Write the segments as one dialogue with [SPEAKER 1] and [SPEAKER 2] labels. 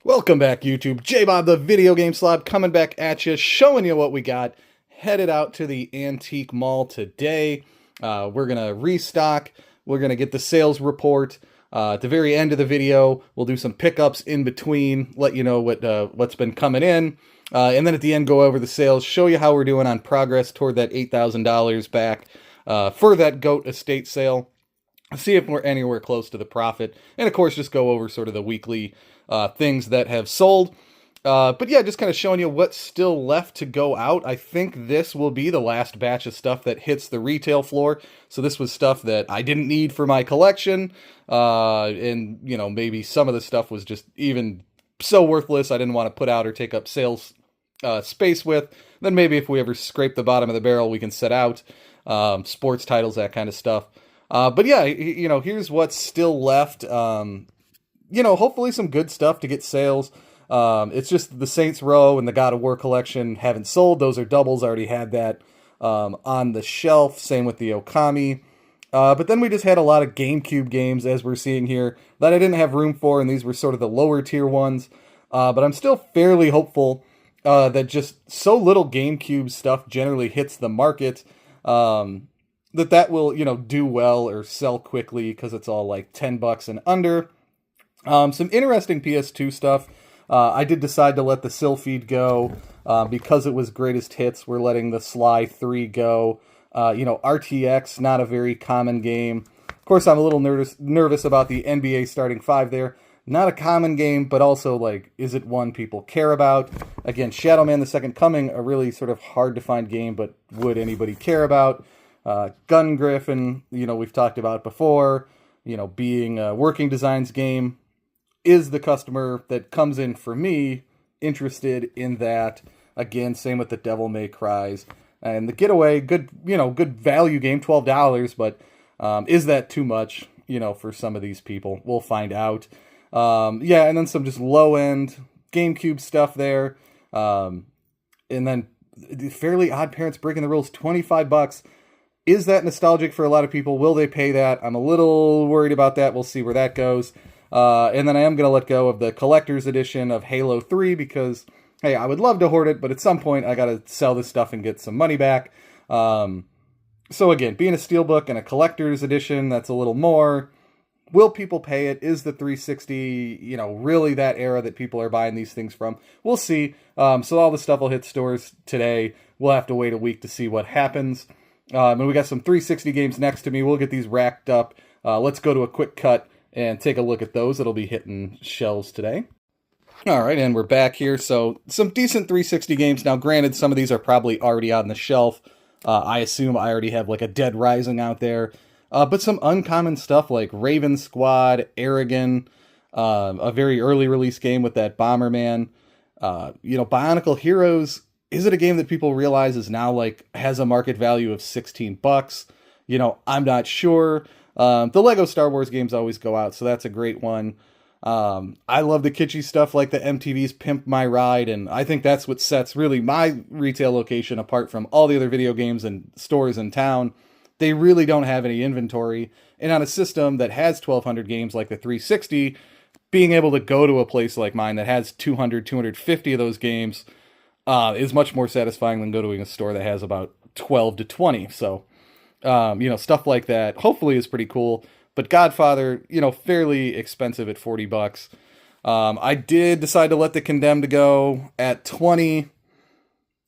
[SPEAKER 1] Welcome back, YouTube. J-Bob, the video game slob, coming back at you, showing you what we got. Headed out to the Antique Mall today. We're going to restock. We're going to get the sales report. At the very end of the video, we'll do some pickups in between, let you know what's been coming in. And then at the end, go over the sales, show you how we're doing on progress toward that $8,000 back for that G.O.A.T estate sale. See if we're anywhere close to the profit. And of course, just go over sort of the weekly things that have sold. But yeah, just kind of showing you what's still left to go out. I think this will be the last batch of stuff that hits the retail floor. So this was stuff that I didn't need for my collection. And, you know, maybe some of the stuff was just even so worthless I didn't want to put out or take up sales space with. Then maybe if we ever scrape the bottom of the barrel, we can set out sports titles, that kind of stuff. But yeah, you know, here's what's still left. You know, hopefully some good stuff to get sales. It's just the Saints Row and the God of War collection haven't sold. Those are doubles. I already had that on the shelf. Same with the Okami. But then we just had a lot of GameCube games, as we're seeing here, that I didn't have room for, and these were sort of the lower tier ones. But I'm still fairly hopeful that just so little GameCube stuff generally hits the market that will, you know, do well or sell quickly because it's all like $10 and under. Some interesting PS2 stuff. I did decide to let the Sylphied go because it was greatest hits. We're letting the Sly 3 go. You know, RTX, not a very common game. Of course, I'm a little nervous about the NBA Starting 5 there. Not a common game, but also, like, is it one people care about? Again, Shadow Man The Second Coming, a really sort of hard-to-find game, but would anybody care about? Gun Griffin, you know, we've talked about before, you know, being a working designs game. Is the customer that comes in for me interested in that? Again, same with the Devil May Cries. And the Getaway, good, you know, good value game, $12, but is that too much, you know, for some of these people? We'll find out. Yeah, and then some just low-end GameCube stuff there. And then Fairly Odd Parents Breaking the Rules, $25. Is that nostalgic for a lot of people? Will they pay that? I'm a little worried about that. We'll see where that goes. And then I am going to let go of the collector's edition of Halo 3 because, hey, I would love to hoard it, but at some point I got to sell this stuff and get some money back. So again, being a steelbook and a collector's edition, that's a little more. Will people pay it? Is the 360, you know, really that era that people are buying these things from? We'll see. So all the stuff will hit stores today. We'll have to wait a week to see what happens. And we got some 360 games next to me. We'll get these racked up. Let's go to a quick cut and take a look at those. It'll be hitting shelves today. All right, and we're back here. So some decent 360 games. Now, granted, some of these are probably already on the shelf. I assume I already have like a Dead Rising out there. But some uncommon stuff like Raven Squad, Aragon, a very early release game with that Bomberman. You know, Bionicle Heroes. Is it a game that people realize is now like has a market value of $16? You know, I'm not sure. The Lego Star Wars games always go out, so that's a great one. I love the kitschy stuff like the MTV's Pimp My Ride, and I think that's what sets really my retail location apart from all the other video games and stores in town. They really don't have any inventory, and on a system that has 1,200 games like the 360, being able to go to a place like mine that has 200, 250 of those games is much more satisfying than going to a store that has about 12 to 20. So, you know, stuff like that hopefully is pretty cool. But Godfather, you know, fairly expensive at $40. I did decide to let the Condemned go at 20.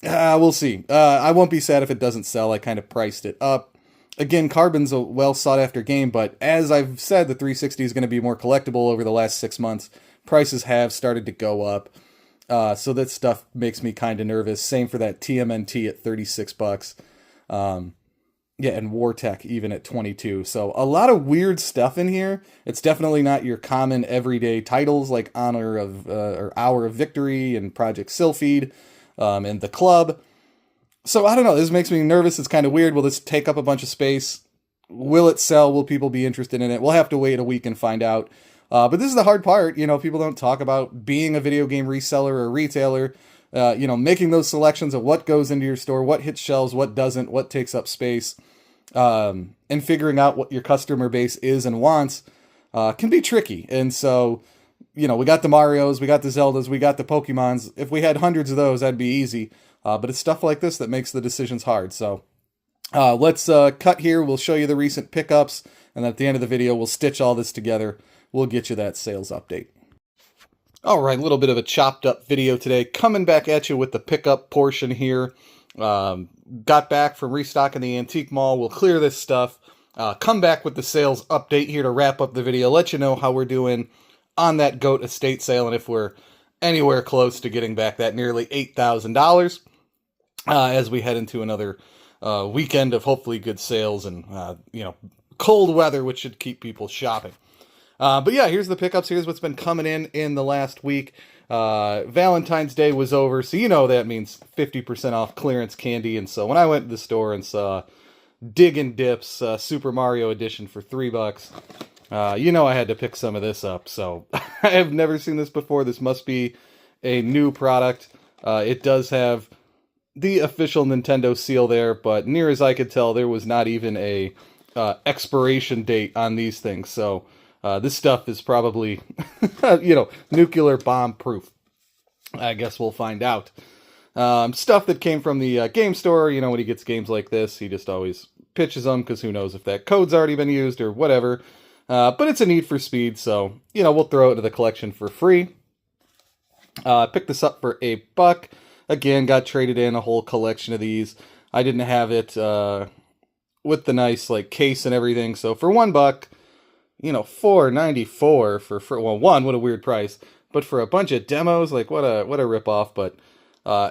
[SPEAKER 1] We'll see. I won't be sad if it doesn't sell. I kind of priced it up. Again, Carbon's a well sought after game, but as I've said, the 360 is going to be more collectible over the last 6 months. Prices have started to go up. So that stuff makes me kind of nervous. Same for that TMNT at $36. Yeah, and Wartech even at 22. So a lot of weird stuff in here. It's definitely not your common everyday titles like Honor of or Hour of Victory and Project Sylphied and The Club. So I don't know. This makes me nervous. It's kind of weird. Will this take up a bunch of space? Will it sell? Will people be interested in it? We'll have to wait a week and find out. But this is the hard part. You know, people don't talk about being a video game reseller or retailer. You know, making those selections of what goes into your store, what hits shelves, what doesn't, what takes up space, and figuring out what your customer base is and wants can be tricky. And so, you know, we got the Marios, we got the Zeldas, we got the Pokemons. If we had hundreds of those, that'd be easy. But it's stuff like this that makes the decisions hard. So let's cut here. We'll show you the recent pickups. And then at the end of the video, we'll stitch all this together. We'll get you that sales update. All right, a little bit of a chopped up video today. Coming back at you with the pickup portion here. Got back from restocking the antique mall. We'll clear this stuff. Come back with the sales update here to wrap up the video. Let you know how we're doing on that GOAT estate sale and if we're anywhere close to getting back that nearly $8,000 as we head into another weekend of hopefully good sales and, you know, cold weather, which should keep people shopping. But yeah, here's the pickups. Here's what's been coming in the last week. Valentine's Day was over, so you know that means 50% off clearance candy. And so when I went to the store and saw Dig and Dips Super Mario Edition for $3, you know I had to pick some of this up. So I have never seen this before. This must be a new product. It does have the official Nintendo seal there, but near as I could tell, there was not even a expiration date on these things. So this stuff is probably, you know, nuclear bomb proof. I guess we'll find out. Stuff that came from the game store, you know, when he gets games like this, he just always pitches them, because who knows if that code's already been used or whatever. But it's a Need for Speed, so, you know, we'll throw it into the collection for free. Picked this up for $1. Again, got traded in a whole collection of these. I didn't have it with the nice, like, case and everything, so for $1, you know, $4.94 for well, what a weird price. But for a bunch of demos, like, what a ripoff. But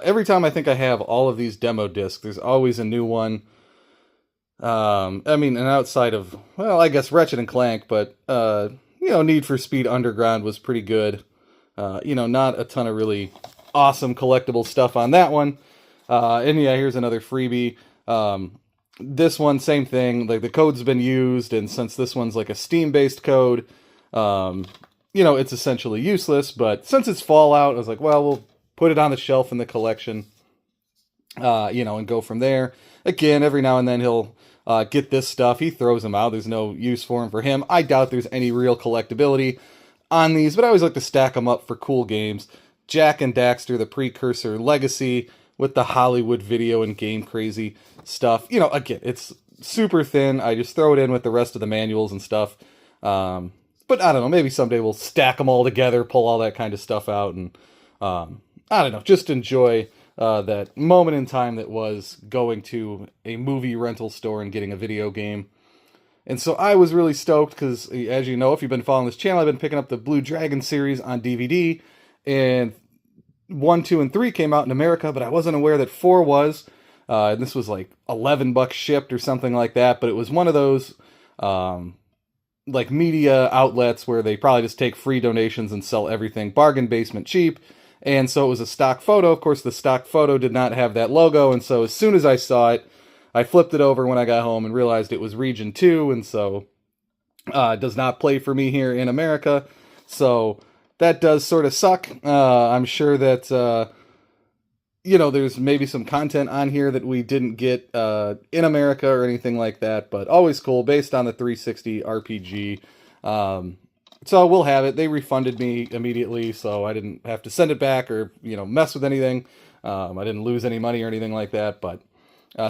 [SPEAKER 1] every time I think I have all of these demo discs, there's always a new one. I mean, and outside of, well, I guess Ratchet and Clank, but, you know, Need for Speed Underground was pretty good. You know, not a ton of really awesome collectible stuff on that one. And yeah, here's another freebie. This one, same thing, like the code's been used, and since this one's like a Steam-based code, you know, it's essentially useless, but since it's Fallout, I was like, well, we'll put it on the shelf in the collection, you know, and go from there. Again, every now and then he'll get this stuff, he throws them out, there's no use for him. I doubt there's any real collectability on these, but I always like to stack them up for cool games. Jak and Daxter, the precursor Legacy, with the Hollywood video and game crazy stuff. You know, again, it's super thin. I just throw it in with the rest of the manuals and stuff. But I don't know, maybe someday we'll stack them all together, pull all that kind of stuff out, and I don't know, just enjoy that moment in time that was going to a movie rental store and getting a video game. And so I was really stoked because, as you know, if you've been following this channel, I've been picking up the Blue Dragon series on DVD, and 1, 2, and 3 came out in America, but I wasn't aware that 4 was. And this was like $11 shipped or something like that, but it was one of those like media outlets where they probably just take free donations and sell everything bargain basement cheap. And so it was a stock photo. Of course, the stock photo did not have that logo, and so as soon as I saw it, I flipped it over when I got home and realized it was Region 2, and so it does not play for me here in America. So that does sort of suck. I'm sure that, you know, there's maybe some content on here that we didn't get in America or anything like that, but always cool, based on the 360 RPG. So we'll have it. They refunded me immediately, so I didn't have to send it back or, you know, mess with anything. I didn't lose any money or anything like that, but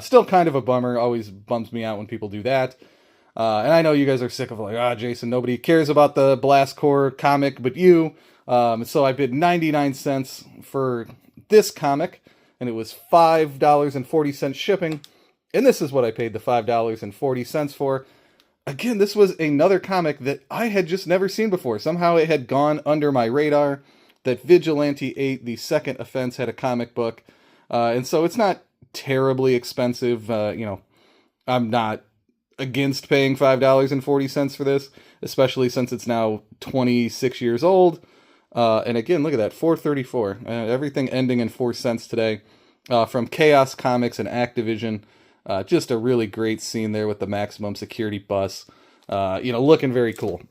[SPEAKER 1] still kind of a bummer. Always bums me out when people do that. And I know you guys are sick of like, Jason, nobody cares about the Blast Corps comic but you. So I bid 99 cents for this comic, and it was $5.40 shipping. And this is what I paid the $5.40 for. Again, this was another comic that I had just never seen before. Somehow it had gone under my radar that Vigilante 8, the second offense, had a comic book. And so it's not terribly expensive. You know, I'm not against paying $5.40 for this, especially since it's now 26 years old. And again, look at that, $4.34. Everything ending in 4 cents today. From Chaos Comics and Activision. Just a really great scene there with the maximum security bus. You know, looking very cool.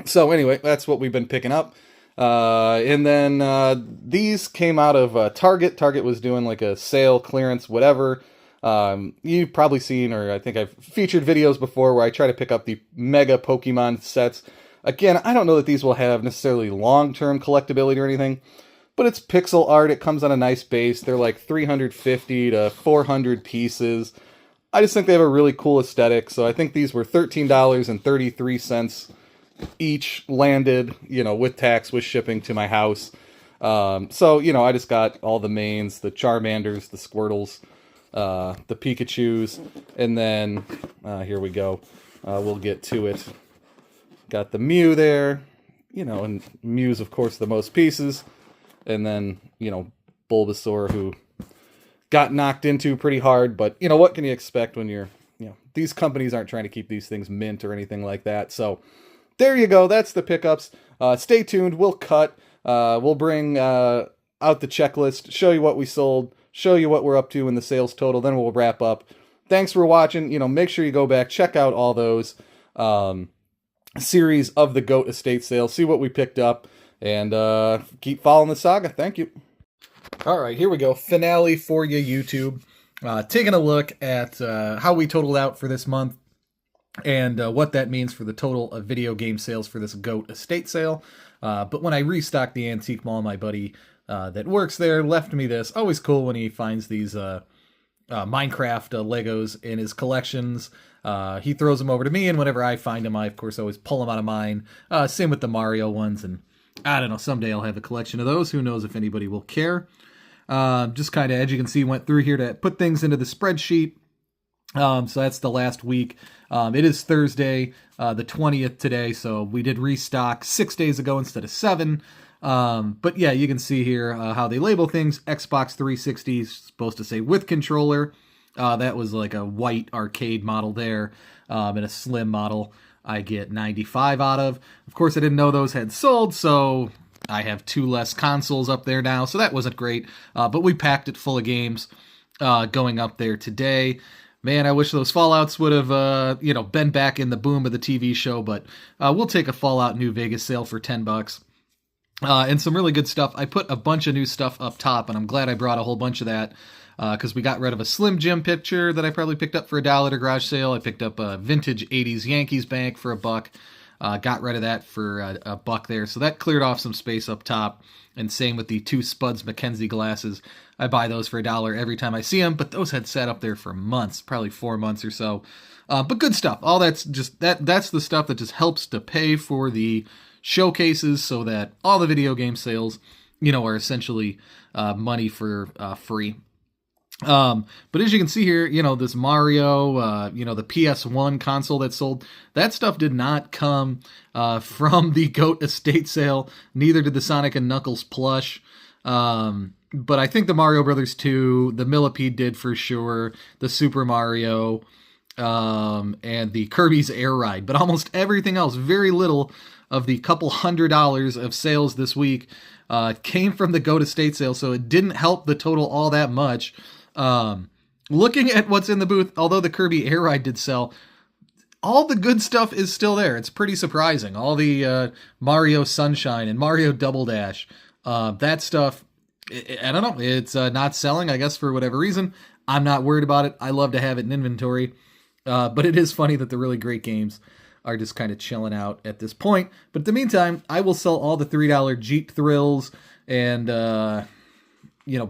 [SPEAKER 1] So anyway, that's what we've been picking up. And then these came out of Target. Target was doing like a sale, clearance, whatever. You've probably seen, or I think I've featured videos before where I try to pick up the Mega Pokemon sets. Again, I don't know that these will have necessarily long-term collectability or anything, but it's pixel art. It comes on a nice base. They're like 350 to 400 pieces. I just think they have a really cool aesthetic, so I think these were $13.33 each, landed, with tax, with shipping to my house. So, I just got all the mains, the Charmanders, the Squirtles, the Pikachus, and then, here we go. We'll get to it. Got the Mew there, and Mew's, of course, the most pieces. And then, Bulbasaur, who got knocked into pretty hard. But, what can you expect when you're, these companies aren't trying to keep these things mint or anything like that. So, there you go. That's the pickups. Stay tuned. We'll cut. We'll bring out the checklist, show you what we sold, show you what we're up to in the sales total. Then we'll wrap up. Thanks for watching. Make sure you go back, check out all those series of the G.O.A.T estate sales, see what we picked up, and keep following the saga. Thank you. All right, here we go. Finale for you, YouTube. Taking a look at how we totaled out for this month and what that means for the total of video game sales for this G.O.A.T estate sale. But when I restocked the antique mall, my buddy that works there left me this. Always cool when he finds these Minecraft Legos in his collections. He throws them over to me, and whenever I find them, I, of course, always pull them out of mine. Same with the Mario ones, and I don't know, someday I'll have a collection of those. Who knows if anybody will care. Just kind of, as you can see, went through here to put things into the spreadsheet. So that's the last week. It is Thursday, the 20th today, so we did restock 6 days ago instead of 7. But yeah, you can see here how they label things. Xbox 360 is supposed to say with controller. That was like a white arcade model there, and a slim model I get 95 out of. Of course, I didn't know those had sold, so I have 2 less consoles up there now, so that wasn't great. But we packed it full of games going up there today. Man, I wish those Fallouts would have, been back in the boom of the TV show, but we'll take a Fallout New Vegas sale for $10. And some really good stuff. I put a bunch of new stuff up top, and I'm glad I brought a whole bunch of that, because we got rid of a Slim Jim picture that I probably picked up for $1 at a garage sale. I picked up a vintage 80s Yankees bank for $1. Got rid of that for $1 there. So that cleared off some space up top. And same with the 2 Spuds Mackenzie glasses. I buy those for $1 every time I see them, but those had sat up there for months, probably 4 months or so. But good stuff. All that's just, that's the stuff that just helps to pay for the showcases so that all the video game sales, are essentially money for free. But as you can see here, this Mario, the PS1 console that sold, that stuff did not come from the G.O.A.T estate sale. Neither did the Sonic and Knuckles plush. But I think the Mario Brothers 2, the Millipede did for sure, the Super Mario, and the Kirby's Air Ride. But almost everything else, very little of the couple $100 of sales this week came from the G.O.A.T estate sale, so it didn't help the total all that much. Looking at what's in the booth, although the Kirby Air Ride did sell, all the good stuff is still there. It's pretty surprising. All the Mario Sunshine and Mario Double Dash, that stuff, I don't know, it's not selling, I guess, for whatever reason. I'm not worried about it. I love to have it in inventory. But it is funny that the really great games are just kind of chilling out at this point. But in the meantime, I will sell all the $3 Jeep Thrills and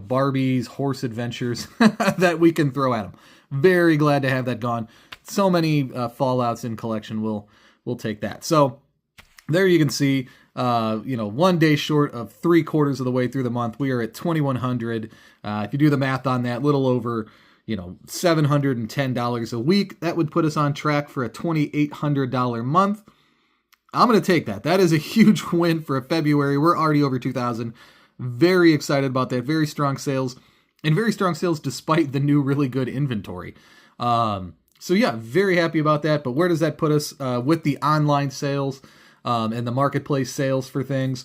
[SPEAKER 1] Barbie's Horse Adventures that we can throw at them. Very glad to have that gone. So many Fallouts in collection. We'll take that. So there you can see, 1 day short of 3/4 of the way through the month. We are at 2,100. If you do the math on that, little over, $710 a week. That would put us on track for a $2,800 month. I'm going to take that. That is a huge win for a February. We're already over 2,000. Very excited about that. Very strong sales, and very strong sales despite the new really good inventory. So yeah, very happy about that. But where does that put us with the online sales and the marketplace sales for things?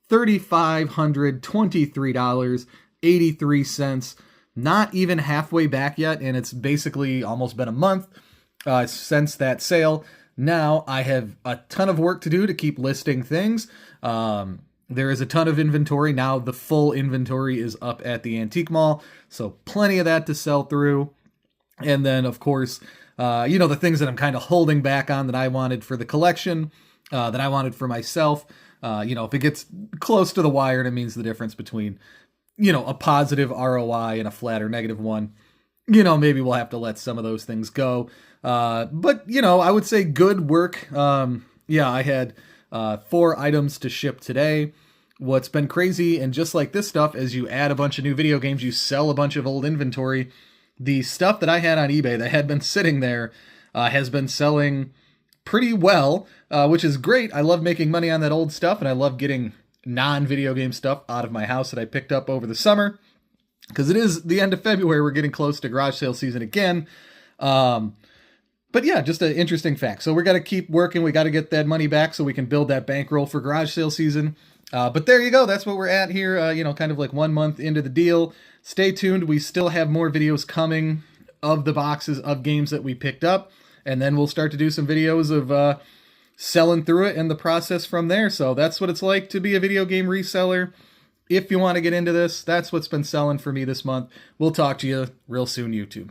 [SPEAKER 1] $3,523.83. Not even halfway back yet, and it's basically almost been a month since that sale. Now I have a ton of work to do to keep listing things. There is a ton of inventory. Now the full inventory is up at the Antique Mall, so plenty of that to sell through. And then, of course, the things that I'm kind of holding back on that I wanted for the collection. that I wanted for myself. If it gets close to the wire and it means the difference between, a positive ROI and a flat or negative one, maybe we'll have to let some of those things go. But I would say good work. I had 4 items to ship today. What's been crazy, and just like this stuff, as you add a bunch of new video games, you sell a bunch of old inventory. The stuff that I had on eBay that had been sitting there has been selling pretty well, which is great. I love making money on that old stuff, and I love getting non-video game stuff out of my house that I picked up over the summer, because it is the end of February. We're getting close to garage sale season again. But yeah, just an interesting fact. So we're going to keep working. We got to get that money back so we can build that bankroll for garage sale season. But there you go. That's what we're at here, kind of like 1 month into the deal. Stay tuned. We still have more videos coming of the boxes of games that we picked up. And then we'll start to do some videos of selling through it and the process from there. So that's what it's like to be a video game reseller. If you want to get into this, that's what's been selling for me this month. We'll talk to you real soon, YouTube.